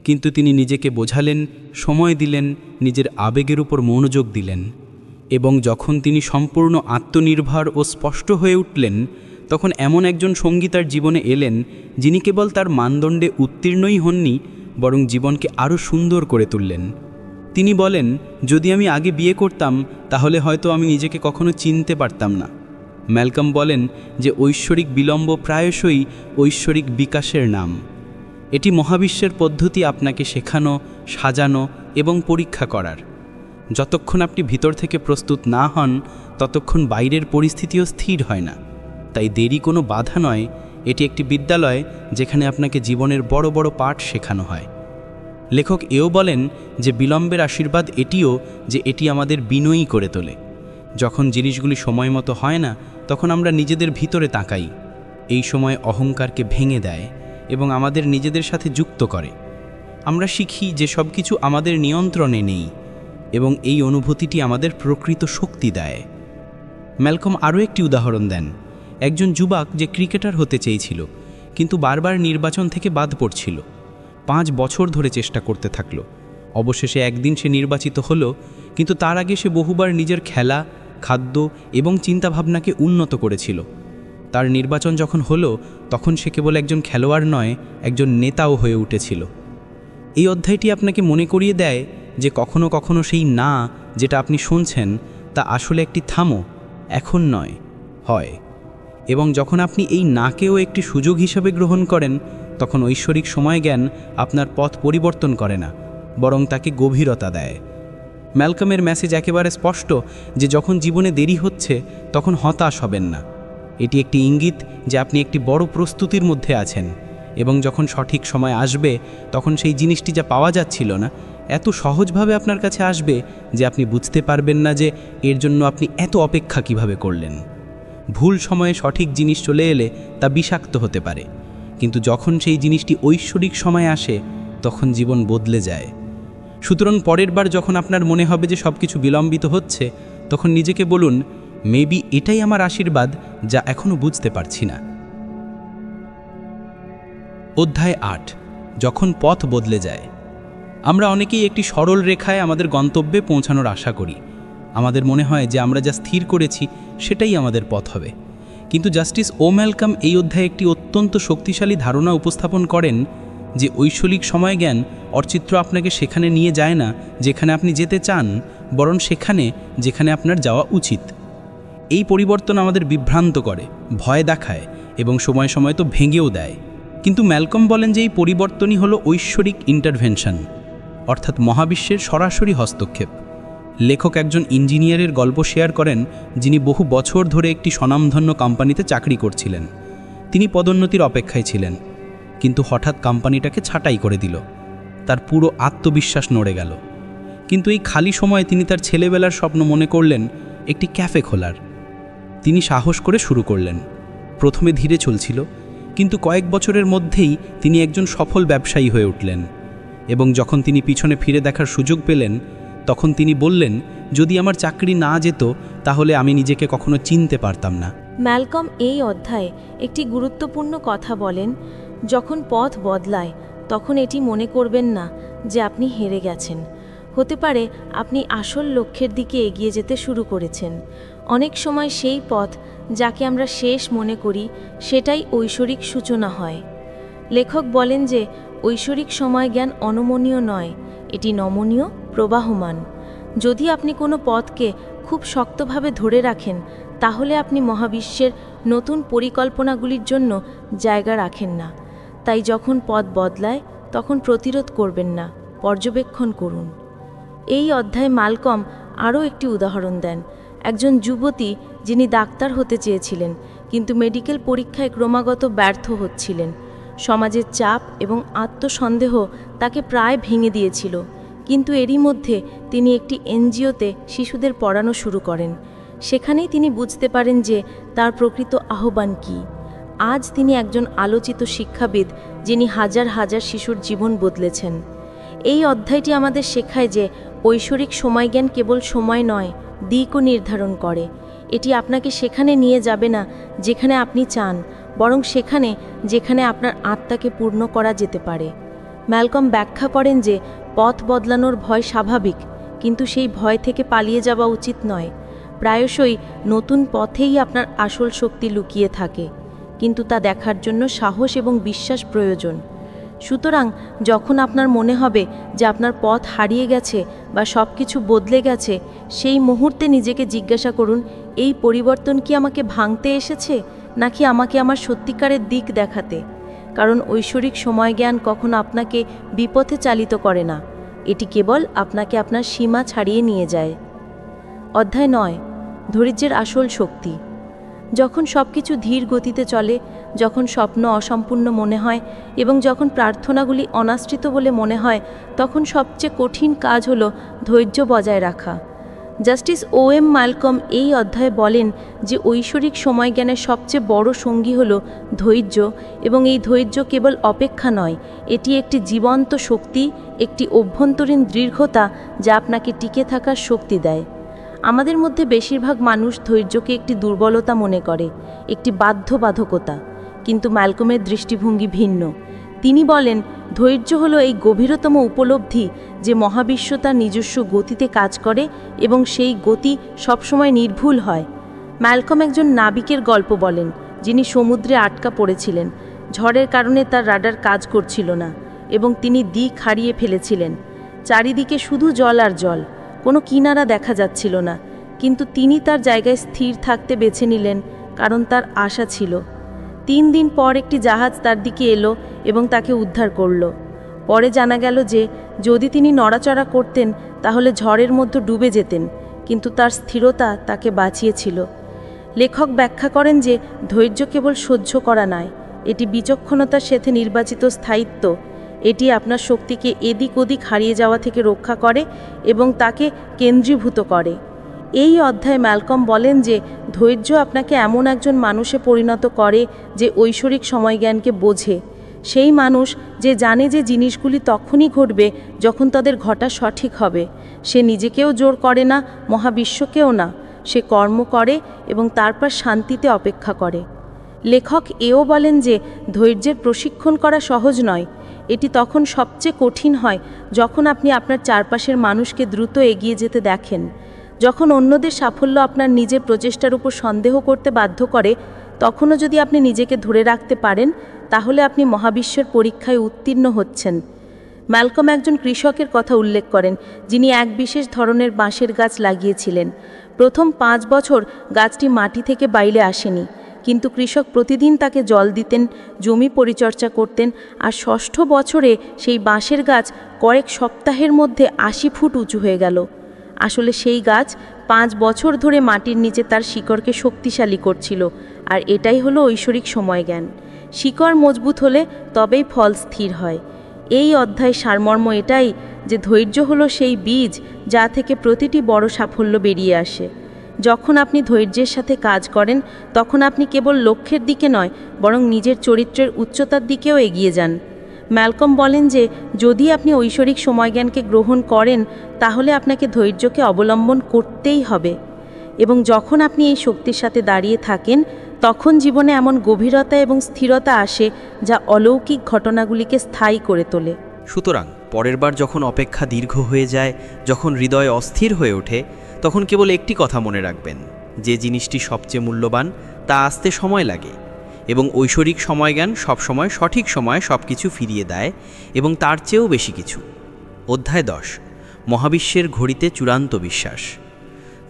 কিন্তু তিনি নিজেকে বোঝালেন, সময় দিলেন, নিজের আবেগের উপর মনোযোগ দিলেন, এবং যখন তিনি সম্পূর্ণ আত্মনির্ভর ও স্পষ্ট হয়ে উঠলেন, তখন এমন একজন সঙ্গী তার জীবনে এলেন যিনি কেবল তার মানদণ্ডে উত্তীর্ণই হননি, বরং জীবনকে আরও সুন্দর করে তুললেন। তিনি বলেন, যদি আমি আগে বিয়ে করতাম তাহলে হয়তো আমি নিজেকে কখনো চিনতে পারতাম না। ম্যালকম বলেন যে ঐশ্বরিক বিলম্ব প্রায়শই ঐশ্বরিক বিকাশের নাম। এটি মহাবিশ্বের পদ্ধতি আপনাকে শেখানো, সাজানো এবং পরীক্ষা করার। যতক্ষণ আপনি ভিতর থেকে প্রস্তুত না হন, ততক্ষণ বাইরের পরিস্থিতিও স্থির হয় না। তাই দেরি কোনো বাধা নয়, এটি একটি বিদ্যালয় যেখানে আপনাকে জীবনের বড় বড় পাঠ শেখানো হয়। লেখক এও বলেন যে বিলম্বের আশীর্বাদ এটিও যে এটি আমাদের বিনয়ী করে তোলে। যখন জিনিসগুলি সময় মতো হয় না, তখন আমরা নিজেদের ভিতরে তাকাই। এই সময় অহংকারকে ভেঙে দেয় এবং আমাদের নিজেদের সাথে যুক্ত করে। আমরা শিখি যে সব কিছু আমাদের নিয়ন্ত্রণে নেই, এবং এই অনুভূতিটি আমাদের প্রকৃত শক্তি দেয়। ম্যালকম আরও একটি উদাহরণ দেন। একজন যুবক যে ক্রিকেটার হতে চেয়েছিল, কিন্তু বারবার নির্বাচন থেকে বাদ পড়ছিল। 5 বছর ধরে চেষ্টা করতে থাকল। অবশেষে একদিন সে নির্বাচিত হলো, কিন্তু তার আগে সে বহুবার নিজের খেলা, খাদ্য এবং চিন্তাভাবনাকে উন্নত করেছিল। তার নির্বাচন যখন হলো তখন সে কেবল একজন খেলোয়াড় নয়, একজন নেতাও হয়ে উঠেছিল। এই অধ্যায়টি আপনাকে মনে করিয়ে দেয় যে কখনো কখনো সেই না যেটা আপনি শুনছেন তা আসলে একটি থামো, এখন নয়, হয়। এবং যখন আপনি এই নাকেও একটি সুযোগ হিসাবে গ্রহণ করেন, তখন ঐশ্বরিক সময়জ্ঞান আপনার পথ পরিবর্তন করে না, বরং তাকে গভীরতা দেয়। ম্যালকমের মেসেজ একেবারে স্পষ্ট যে যখন জীবনে দেরি হচ্ছে তখন হতাশ হবেন না। এটি একটি ইঙ্গিত যে আপনি একটি বড় প্রস্তুতির মধ্যে আছেন, এবং যখন সঠিক সময় আসবে তখন সেই জিনিসটি যা পাওয়া যাচ্ছিল না এত সহজভাবে আপনার কাছে আসবে যে আপনি বুঝতে পারবেন না যে এর জন্য আপনি এত অপেক্ষা কিভাবে করলেন। ভুল সময়ে সঠিক জিনিস চলে এলে তা বিষাক্ত হতে পারে, কিন্তু যখন সেই জিনিসটি ঐশ্বরিক সময় আসে তখন জীবন বদলে যায়। সুতরাং পরের বার যখন আপনার মনে হবে যে সব কিছু বিলম্বিত হচ্ছে, তখন নিজেকে বলুন, মেবি এটাই আমার আশীর্বাদ যা এখনও বুঝতে পারছি না। অধ্যায় ৮, যখন পথ বদলে যায়। আমরা অনেকেই একটি সরল রেখায় আমাদের গন্তব্যে পৌঁছানোর আশা করি। আমাদের মনে হয় যে আমরা যা স্থির করেছি সেটাই আমাদের পথ হবে। কিন্তু জাস্টিস ও ম্যালকম এই অধ্যায়ে একটি অত্যন্ত শক্তিশালী ধারণা উপস্থাপন করেন যে ঐশ্বরিক সময়জ্ঞান অর্চিত্র আপনাকে সেখানে নিয়ে যায় না যেখানে আপনি যেতে চান, বরং সেখানে যেখানে আপনার যাওয়া উচিত। এই পরিবর্তন আমাদের বিভ্রান্ত করে, ভয় দেখায় এবং সময় সময় তো ভেঙেও দেয়। কিন্তু ম্যালকম বলেন যে এই পরিবর্তনই হলো ঐশ্বরিক ইন্টারভেনশন, অর্থাৎ মহাবিশ্বের সরাসরি হস্তক্ষেপ। লেখক একজন ইঞ্জিনিয়ারের গল্প শেয়ার করেন যিনি বহু বছর ধরে একটি স্বনামধন্য কোম্পানিতে চাকরি করছিলেন। তিনি পদোন্নতির অপেক্ষায় ছিলেন, কিন্তু হঠাৎ কোম্পানিটাকে ছাঁটাই করে দিল। তার পুরো আত্মবিশ্বাস নড়ে গেল। কিন্তু এই খালি সময়ে তিনি তার ছেলেবেলার স্বপ্ন মনে করলেন একটি ক্যাফে খোলার। তিনি সাহস করে শুরু করলেন। প্রথমে ধীরে চলছিল, কিন্তু কয়েক বছরের মধ্যেই তিনি একজন সফল ব্যবসায়ী হয়ে উঠলেন। এবং যখন তিনি পিছনে ফিরে দেখার সুযোগ পেলেন, তখন তিনি বললেন, যদি আমার চাকরি না যেত তাহলে আমি নিজেকে কখনো চিনতে পারতাম না। ম্যালকম এই অধ্যায়ে একটি গুরুত্বপূর্ণ কথা বলেন, যখন পথ বদলায় তখন এটি মনে করবেন না যে আপনি হেরে গেছেন। হতে পারে আপনি আসল লক্ষ্যের দিকে এগিয়ে যেতে শুরু করেছেন। অনেক সময় সেই পথ যাকে আমরা শেষ মনে করি সেটাই ঐশ্বরিক সূচনা হয়। লেখক বলেন যে ঐশ্বরিক সময়জ্ঞান অনমনীয় নয়, এটি নমনীয়, প্রবাহমান। যদি আপনি কোনো পথকে খুব শক্তভাবে ধরে রাখেন, তাহলে আপনি মহাবিশ্বের নতুন পরিকল্পনাগুলির জন্য জায়গা রাখেন না। তাই যখন পথ বদলায় তখন প্রতিরোধ করবেন না, পর্যবেক্ষণ করুন। এই অধ্যায়ে ম্যালকম আরও একটি উদাহরণ দেন। একজন যুবতী যিনি ডাক্তার হতে চেয়েছিলেন, কিন্তু মেডিকেল পরীক্ষায় ক্রমাগত ব্যর্থ হচ্ছিলেন। সমাজের চাপ এবং আত্মসন্দেহ তাকে প্রায় ভেঙে দিয়েছিল, কিন্তু এরই মধ্যে তিনি একটি এনজিওতে শিশুদের পড়ানো শুরু করেন। সেখানেই তিনি বুঝতে পারেন যে তার প্রকৃত আহ্বান কী। আজ তিনি একজন আলোচিত শিক্ষাবিদ যিনি হাজার হাজার শিশুর জীবন বদলেছেন। এই অধ্যায়টি আমাদের শেখায় যে ঐশ্বরিক সময়জ্ঞান কেবল সময় নয়, দিকও নির্ধারণ করে। এটি আপনাকে সেখানে নিয়ে যাবে না যেখানে আপনি চান, বরং সেখানে যেখানে আপনার আত্মাকে পূর্ণ করা যেতে পারে। ম্যালকম ব্যাখ্যা করেন যে পথ বদলানোর ভয় স্বাভাবিক, কিন্তু সেই ভয় থেকে পালিয়ে যাওয়া উচিত নয়। প্রায়শই নতুন পথেই আপনার আসল শক্তি লুকিয়ে থাকে, কিন্তু তা দেখার জন্য সাহস এবং বিশ্বাস প্রয়োজন। সুতরাং যখন আপনার মনে হবে যে আপনার পথ হারিয়ে গেছে বা সব কিছু বদলে গেছে, সেই মুহূর্তে নিজেকে জিজ্ঞাসা করুন, এই পরিবর্তন কি আমাকে ভাঙতে এসেছে নাকি আমাকে আমার সত্যিকারের দিক দেখাতে? কারণ ঐশ্বরিক সময়জ্ঞান কখনো আপনাকে বিপথে চালিত করে না, এটি কেবল আপনাকে আপনার সীমা ছাড়িয়ে নিয়ে যায়। অধ্যায় ৯, ধৈর্যের আসল শক্তি। যখন সব কিছু ধীর গতিতে চলে, যখন স্বপ্ন অসম্পূর্ণ মনে হয় এবং যখন প্রার্থনাগুলি অনাশ্রিত বলে মনে হয়, তখন সবচেয়ে কঠিন কাজ হলো ধৈর্য বজায় রাখা। জাস্টিস ও.এম. ম্যালকম এই অধ্যায়ে বলেন যে ঐশ্বরিক সময়জ্ঞানের সবচেয়ে বড় সঙ্গী হলো ধৈর্য, এবং এই ধৈর্য কেবল অপেক্ষা নয়, এটি একটি জীবন্ত শক্তি, একটি অভ্যন্তরীণ দৃঢ়তা যা আপনাকে টিকে থাকার শক্তি দেয়। আমাদের মধ্যে বেশিরভাগ মানুষ ধৈর্যকে একটি দুর্বলতা মনে করে, একটি বাধ্যবাধকতা, কিন্তু ম্যালকমের দৃষ্টিভঙ্গি ভিন্ন। তিনি বলেন ধৈর্য হলো এই গভীরতম উপলব্ধি যে মহাবিশ্ব তার নিজস্ব গতিতে কাজ করে এবং সেই গতি সবসময় নির্ভুল হয়। ম্যালকম একজন নাবিকের গল্প বলেন যিনি সমুদ্রে আটকা পড়েছিলেন। ঝড়ের কারণে তার রাডার কাজ করছিল না এবং তিনি দিক হারিয়ে ফেলেছিলেন। চারিদিকে শুধু জল আর জল, কোনো কিনারা দেখা যাচ্ছিল না, কিন্তু তিনি তার জায়গায় স্থির থাকতে বেছে নিলেন, কারণ তার আশা ছিল। 3 দিন পর একটি জাহাজ তার দিকে এলো এবং তাকে উদ্ধার করল। পরে জানা গেল যে যদি তিনি নড়াচড়া করতেন তাহলে ঝড়ের মধ্যে ডুবে যেতেন, কিন্তু তার স্থিরতা তাকে বাঁচিয়েছিল। লেখক ব্যাখ্যা করেন যে ধৈর্য কেবল সহ্য করা নয়, এটি বিচক্ষণতার সাথে নির্বাচিত স্থায়িত্ব। এটি আপনার শক্তিকে এদিক ওদিক হারিয়ে যাওয়া থেকে রক্ষা করে এবং তাকে কেন্দ্রীভূত করে। এই অধ্যায়ে ম্যালকম বলেন যে ধৈর্য আপনাকে এমন একজন মানুষে পরিণত করে যে ঐশ্বরিক সময়জ্ঞানকে বোঝে। সেই মানুষ যে জানে যে জিনিসগুলি তখনই ঘটবে যখন তাদের ঘটা সঠিক হবে। সে নিজেকেও জোর করে না, মহাবিশ্বকেও না। সে কর্ম করে এবং তারপর শান্তিতে অপেক্ষা করে। লেখক এও বলেন যে ধৈর্যের প্রশিক্ষণ করা সহজ নয়। এটি তখন সবচেয়ে কঠিন হয় যখন আপনি আপনার চারপাশের মানুষকে দ্রুত এগিয়ে যেতে দেখেন, যখন অন্যদের সাফল্য আপনার নিজের প্রচেষ্টার উপর সন্দেহ করতে বাধ্য করে। তখনও যদি আপনি নিজেকে ধরে রাখতে পারেন, তাহলে আপনি মহাবিশ্বের পরীক্ষায় উত্তীর্ণ হচ্ছেন। ম্যালকম একজন কৃষকের কথা উল্লেখ করেন, যিনি এক বিশেষ ধরনের বাঁশের গাছ লাগিয়েছিলেন। প্রথম 5 বছর গাছটি মাটি থেকে বাইরে আসেনি, কিন্তু কৃষক প্রতিদিন তাকে জল দিতেন, জমি পরিচর্যা করতেন, আর 6ষ্ঠ বছরে সেই বাঁশের গাছ কয়েক সপ্তাহের মধ্যে 80 ফুট উঁচু হয়ে গেল। আসলে সেই গাছ 5 বছর ধরে মাটির নিচে তার শিকড়কে শক্তিশালী করছিল, আর এটাই হলো ঐশ্বরিক সময়জ্ঞান। শিকড় মজবুত হলে তবেই ফল স্থির হয়। এই অধ্যায় সারমর্ম এটাই যে ধৈর্য হলো সেই বীজ যা থেকে প্রতিটি বড় সাফল্য বেরিয়ে আসে। যখন আপনি ধৈর্যের সাথে কাজ করেন, তখন আপনি কেবল লক্ষ্যের দিকে নয়, বরং নিজের চরিত্রের উচ্চতার দিকেও এগিয়ে যান। ম্যালকম বলেন যে যদি আপনি ঐশ্বরিক সময়জ্ঞানকে গ্রহণ করেন, তাহলে আপনাকে ধৈর্যকে অবলম্বন করতেই হবে। এবং যখন আপনি এই শক্তির সাথে দাঁড়িয়ে থাকেন, তখন জীবনে এমন গভীরতা এবং স্থিরতা আসে যা অলৌকিক ঘটনাগুলিকে স্থায়ী করে তোলে। সুতরাং পরের বার যখন অপেক্ষা দীর্ঘ হয়ে যায়, যখন হৃদয় অস্থির হয়ে ওঠে, তখন কেবল একটি কথা মনে রাখবেন, যে জিনিসটি সবচেয়ে মূল্যবান তা আসতে সময় লাগে, এবং ঐশ্বরিক সময়জ্ঞান সবসময় সঠিক সময়ে সব কিছু ফিরিয়ে দেয়, এবং তার চেয়েও বেশি কিছু। অধ্যায় 10, মহাবিশ্বের ঘড়িতে চূড়ান্ত বিশ্বাস।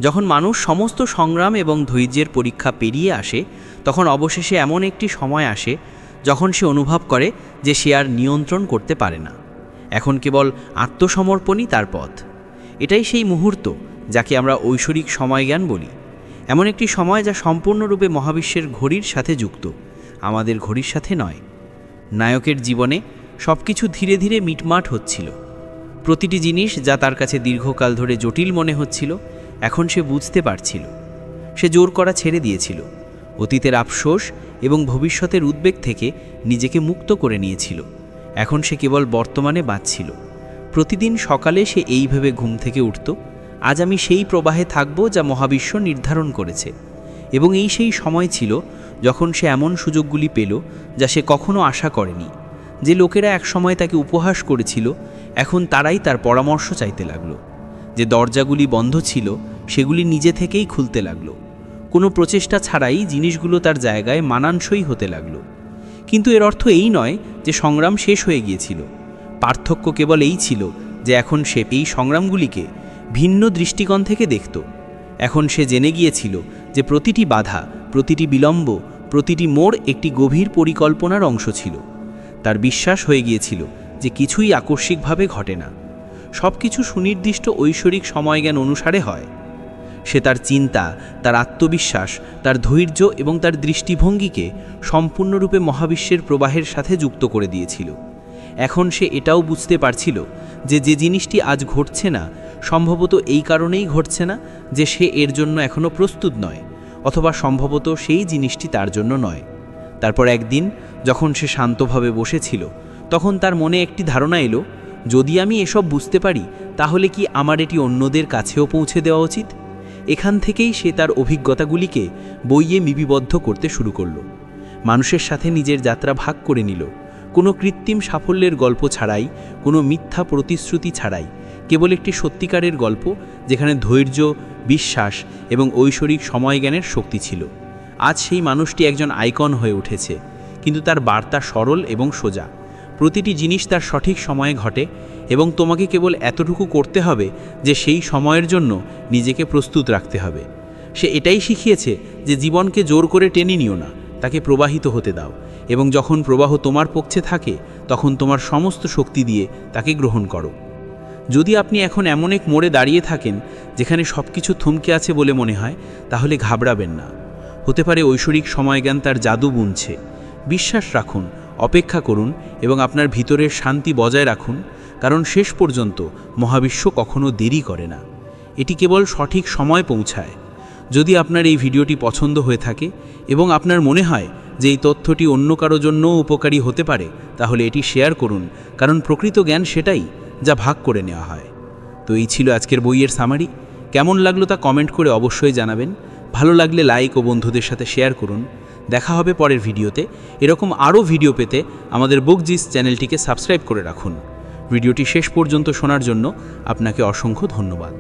যখন মানুষ সমস্ত সংগ্রাম এবং ধৈর্যের পরীক্ষা পেরিয়ে আসে, তখন অবশেষে এমন একটি সময় আসে যখন সে অনুভব করে যে সে আর নিয়ন্ত্রণ করতে পারে না। এখন কেবল আত্মসমর্পণই তার পথ। এটাই সেই মুহূর্ত যাকে আমরা ঐশ্বরিক সময়জ্ঞান বলি। এমন একটি সময় যা সম্পূর্ণরূপে মহাবিশ্বের ঘড়ির সাথে যুক্ত, আমাদের ঘড়ির সাথে নয়। নায়কের জীবনে সব কিছু ধীরে ধীরে মিটমাট হচ্ছিল। প্রতিটি জিনিস যা তার কাছে দীর্ঘকাল ধরে জটিল মনে হচ্ছিল, এখন সে বুঝতে পারছিল। সে জোর করা ছেড়ে দিয়েছিল, অতীতের আফসোস এবং ভবিষ্যতের উদ্বেগ থেকে নিজেকে মুক্ত করে নিয়েছিল। এখন সে কেবল বর্তমানে বাঁচছিল। প্রতিদিন সকালে সে এই ভেবে ঘুম থেকে উঠত, আজ আমি সেই প্রবাহে থাকব যা মহাবিশ্ব নির্ধারণ করেছে। এবং এই সেই সময় ছিল যখন সে এমন সুযোগগুলি পেল যা সে কখনো আশা করেনি। যে লোকেরা একসময় তাকে উপহাস করেছিল, এখন তারাই তার পরামর্শ চাইতে লাগলো। যে দরজাগুলি বন্ধ ছিল, সেগুলি নিজে থেকেই খুলতে লাগলো। কোনো প্রচেষ্টা ছাড়াই জিনিসগুলো তার জায়গায় মানানসই হতে লাগলো। কিন্তু এর অর্থ এই নয় যে সংগ্রাম শেষ হয়ে গিয়েছিল। পার্থক্য কেবল এই ছিল যে এখন সে এই সংগ্রামগুলিকে ভিন্ন দৃষ্টিকোণ থেকে দেখত। এখন সে জেনে গিয়েছিল যে প্রতিটি বাধা, প্রতিটি বিলম্ব, প্রতিটি মোড় একটি গভীর পরিকল্পনার অংশ ছিল। তার বিশ্বাস হয়ে গিয়েছিল যে কিছুই আকস্মিকভাবে ঘটে না, সব কিছু সুনির্দিষ্ট ঐশ্বরিক সময়জ্ঞান অনুসারে হয়। সে তার চিন্তা, তার আত্মবিশ্বাস, তার ধৈর্য এবং তার দৃষ্টিভঙ্গিকে সম্পূর্ণরূপে মহাবিশ্বের প্রবাহের সাথে যুক্ত করে দিয়েছিল। এখন সে এটাও বুঝতে পারছিল যে যে জিনিসটি আজ ঘটছে না, সম্ভবত এই কারণেই ঘটছে না যে সে এর জন্য এখনও প্রস্তুত নয়, অথবা সম্ভবত সেই জিনিসটি তার জন্য নয়। তারপর একদিন যখন সে শান্তভাবে বসেছিল, তখন তার মনে একটি ধারণা এলো, যদি আমি এসব বুঝতে পারি, তাহলে কি আমার এটি অন্যদের কাছেও পৌঁছে দেওয়া উচিত? এখান থেকেই সে তার অভিজ্ঞতাগুলিকে বইয়ে লিপিবদ্ধ করতে শুরু করল। মানুষের সাথে নিজের যাত্রা ভাগ করে নিল, কোনো কৃত্রিম সাফল্যের গল্প ছাড়াই, কোনো মিথ্যা প্রতিশ্রুতি ছাড়াই, কেবল একটি সত্যিকারের গল্প যেখানে ধৈর্য, বিশ্বাস এবং ঐশ্বরিক সময়জ্ঞানের শক্তি ছিল। আজ সেই মানুষটি একজন আইকন হয়ে উঠেছে, কিন্তু তার বার্তা সরল এবং সোজা। প্রতিটি জিনিস তার সঠিক সময়ে ঘটে এবং তোমাকে কেবল এতটুকু করতে হবে যে সেই সময়ের জন্য নিজেকে প্রস্তুত রাখতে হবে। সে এটাই শিখিয়েছে যে জীবনকে জোর করে টেনে নিও না, তাকে প্রবাহিত হতে দাও, এবং যখন প্রবাহ তোমার পক্ষে থাকে তখন তোমার সমস্ত শক্তি দিয়ে তাকে গ্রহণ করো। যদি আপনি এখন এমন এক মোড়ে দাঁড়িয়ে থাকেন যেখানে সব কিছু থমকে আছে বলে মনে হয়, তাহলে ঘাবড়াবেন না। হতে পারে ঐশ্বরিক সময়জ্ঞান তার জাদু বুনছে। বিশ্বাস রাখুন, অপেক্ষা করুন এবং আপনার ভিতরের শান্তি বজায় রাখুন, কারণ শেষ পর্যন্ত মহাবিশ্ব কখনো দেরি করে না, এটি কেবল সঠিক সময় পৌঁছায়। যদি আপনার এই ভিডিওটি পছন্দ হয়ে থাকে এবং আপনার মনে হয় যে এই তথ্যটি অন্য কারো জন্যও উপকারী হতে পারে, তাহলে এটি শেয়ার করুন, কারণ প্রকৃত জ্ঞান সেটাই যা ভাগ করে নেওয়া হয়। তো এই ছিল আজকের বইয়ের সামারি। কেমন লাগলো তা কমেন্ট করে অবশ্যই জানাবেন। ভালো লাগলে লাইক ও বন্ধুদের সাথে শেয়ার করুন। দেখা হবে পরের ভিডিওতে। এরকম আরও ভিডিও পেতে আমাদের বুকজিস চ্যানেলটিকে সাবস্ক্রাইব করে রাখুন। ভিডিওটি শেষ পর্যন্ত শোনার জন্য আপনাকে অসংখ্য ধন্যবাদ।